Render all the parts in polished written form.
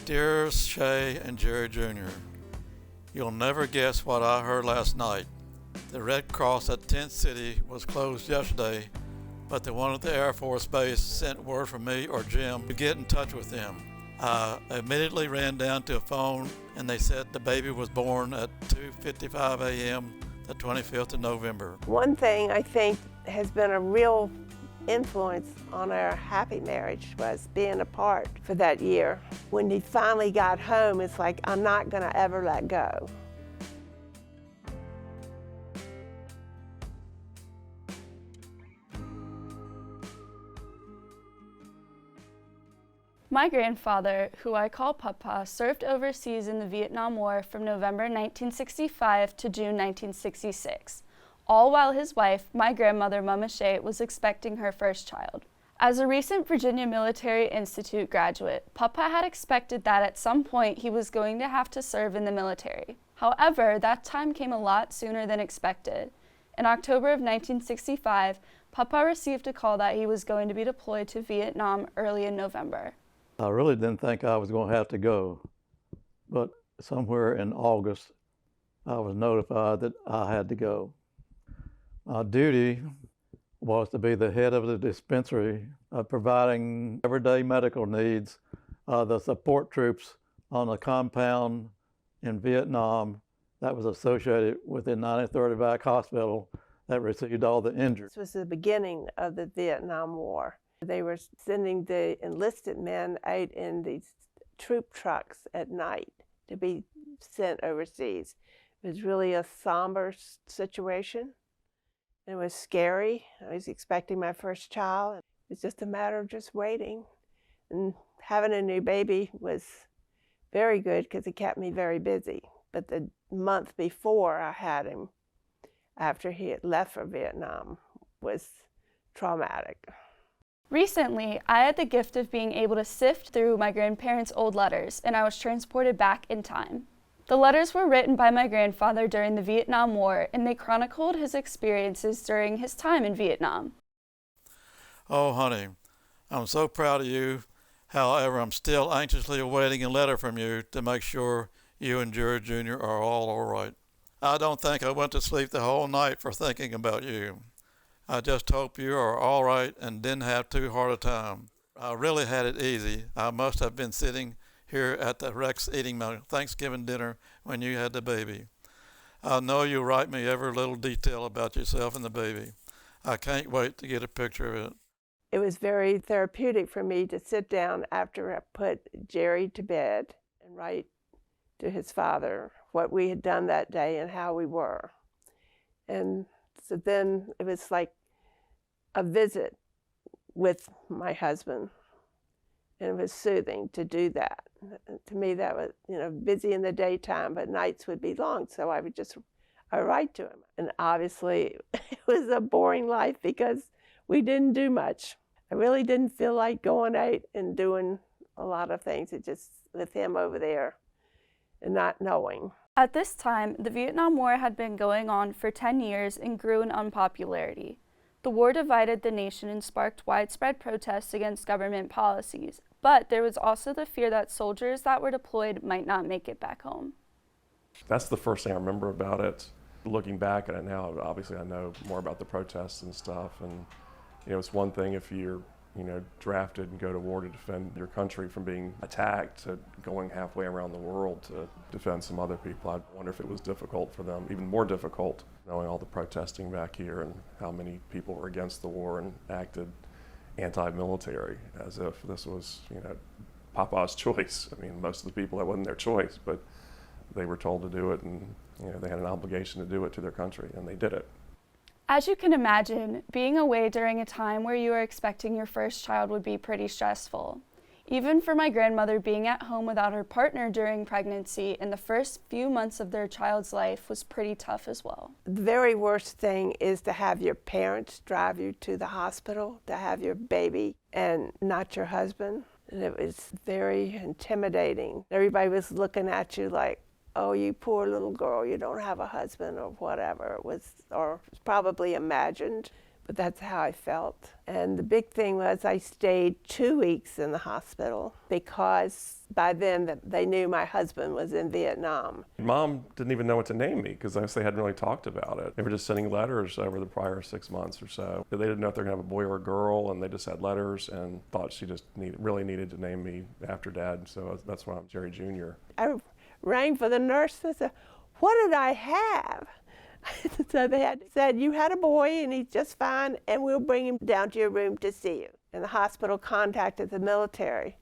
Dear Shay and Jerry Jr., you'll never guess what I heard last night. The Red Cross at Tent City was closed yesterday, but the one at the Air Force Base sent word for me or Jim to get in touch with them. I immediately ran down to a phone and they said the baby was born at 2:55 a.m. the 25th of November. One thing I think has been a real influence on our happy marriage was being apart for that year. When he finally got home, it's like, I'm not gonna ever let go. My grandfather, who I call Papa, served overseas in the Vietnam War from November 1965 to June 1966, all while his wife, my grandmother, Mama Shay, was expecting her first child. As a recent Virginia Military Institute graduate, Papa had expected that at some point he was going to have to serve in the military. However, that time came a lot sooner than expected. In October of 1965, Papa received a call that he was going to be deployed to Vietnam early in November. I really didn't think I was going to have to go, but somewhere in August, I was notified that I had to go. My duty was to be the head of the dispensary, providing everyday medical needs of the support troops on a compound in Vietnam that was associated with the 93rd Vac Hospital that received all the injured. This was the beginning of the Vietnam War. They were sending the enlisted men out in these troop trucks at night to be sent overseas. It was really a somber situation. It was scary. I was expecting my first child. It was just a matter of just waiting. And having a new baby was very good because it kept me very busy. But the month before I had him, after he had left for Vietnam, was traumatic. Recently, I had the gift of being able to sift through my grandparents' old letters, and I was transported back in time. The letters were written by my grandfather during the Vietnam War, and they chronicled his experiences during his time in Vietnam. Oh, honey, I'm so proud of you. However, I'm still anxiously awaiting a letter from you to make sure you and Jerry Jr. are all right. I don't think I went to sleep the whole night for thinking about you. I just hope you are all right and didn't have too hard a time. I really had it easy. I must have been sitting here at the Rex eating my Thanksgiving dinner when you had the baby. I know you'll write me every little detail about yourself and the baby. I can't wait to get a picture of it. It was very therapeutic for me to sit down after I put Jerry to bed and write to his father what we had done that day and how we were. And so then it was like a visit with my husband, and it was soothing to do that. To me, that was, busy in the daytime, but nights would be long, so I write to him. And obviously, it was a boring life because we didn't do much. I really didn't feel like going out and doing a lot of things. It just with him over there and not knowing. At this time, the Vietnam War had been going on for 10 years and grew in unpopularity. The war divided the nation and sparked widespread protests against government policies, but there was also the fear that soldiers that were deployed might not make it back home. That's the first thing I remember about it. Looking back at it now, obviously I know more about the protests and stuff, and it's one thing if you're drafted and go to war to defend your country from being attacked, to going halfway around the world to defend some other people. I wonder if it was difficult for them, even more difficult, knowing all the protesting back here and how many people were against the war and acted anti-military, as if this was, Papa's choice. I mean, most of the people, that wasn't their choice, but they were told to do it, and they had an obligation to do it to their country, and they did it. As you can imagine, being away during a time where you are expecting your first child would be pretty stressful. Even for my grandmother, being at home without her partner during pregnancy in the first few months of their child's life was pretty tough as well. The very worst thing is to have your parents drive you to the hospital to have your baby and not your husband. And it was very intimidating. Everybody was looking at you like, oh, you poor little girl, you don't have a husband or whatever. It was, or probably imagined. But that's how I felt. And the big thing was I stayed 2 weeks in the hospital because by then they knew my husband was in Vietnam. Mom didn't even know what to name me because they hadn't really talked about it. They were just sending letters over the prior 6 months or so. They didn't know if they were going to have a boy or a girl, and they just had letters and thought she just really needed to name me after Dad. So that's why I'm Jerry Jr. I rang for the nurse and said, "What did I have?" So they had said, "You had a boy and he's just fine, and we'll bring him down to your room to see you." And the hospital contacted the military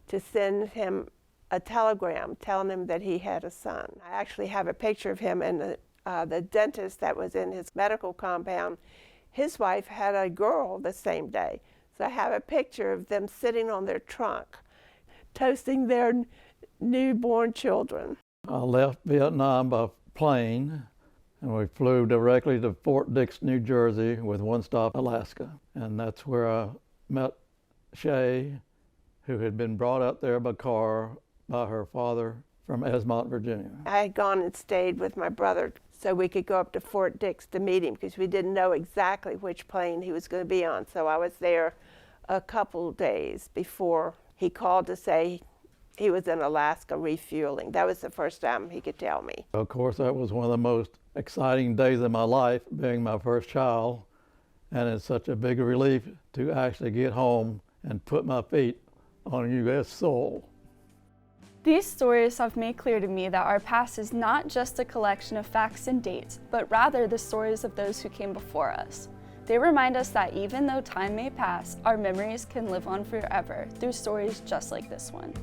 to send him a telegram telling him that he had a son. I actually have a picture of him, and the dentist that was in his medical compound, his wife had a girl the same day. So I have a picture of them sitting on their trunk, toasting their newborn children. I left Vietnam by plane, and we flew directly to Fort Dix, New Jersey, with one stop, Alaska. And that's where I met Shay, who had been brought up there by car by her father from Esmont, Virginia. I had gone and stayed with my brother so we could go up to Fort Dix to meet him because we didn't know exactly which plane he was going to be on. So I was there a couple days before he called to say he was in Alaska refueling. That was the first time he could tell me. Of course, that was one of the most exciting days of my life, being my first child, and it's such a big relief to actually get home and put my feet on U.S. soil. These stories have made clear to me that our past is not just a collection of facts and dates, but rather the stories of those who came before us. They remind us that even though time may pass, our memories can live on forever through stories just like this one.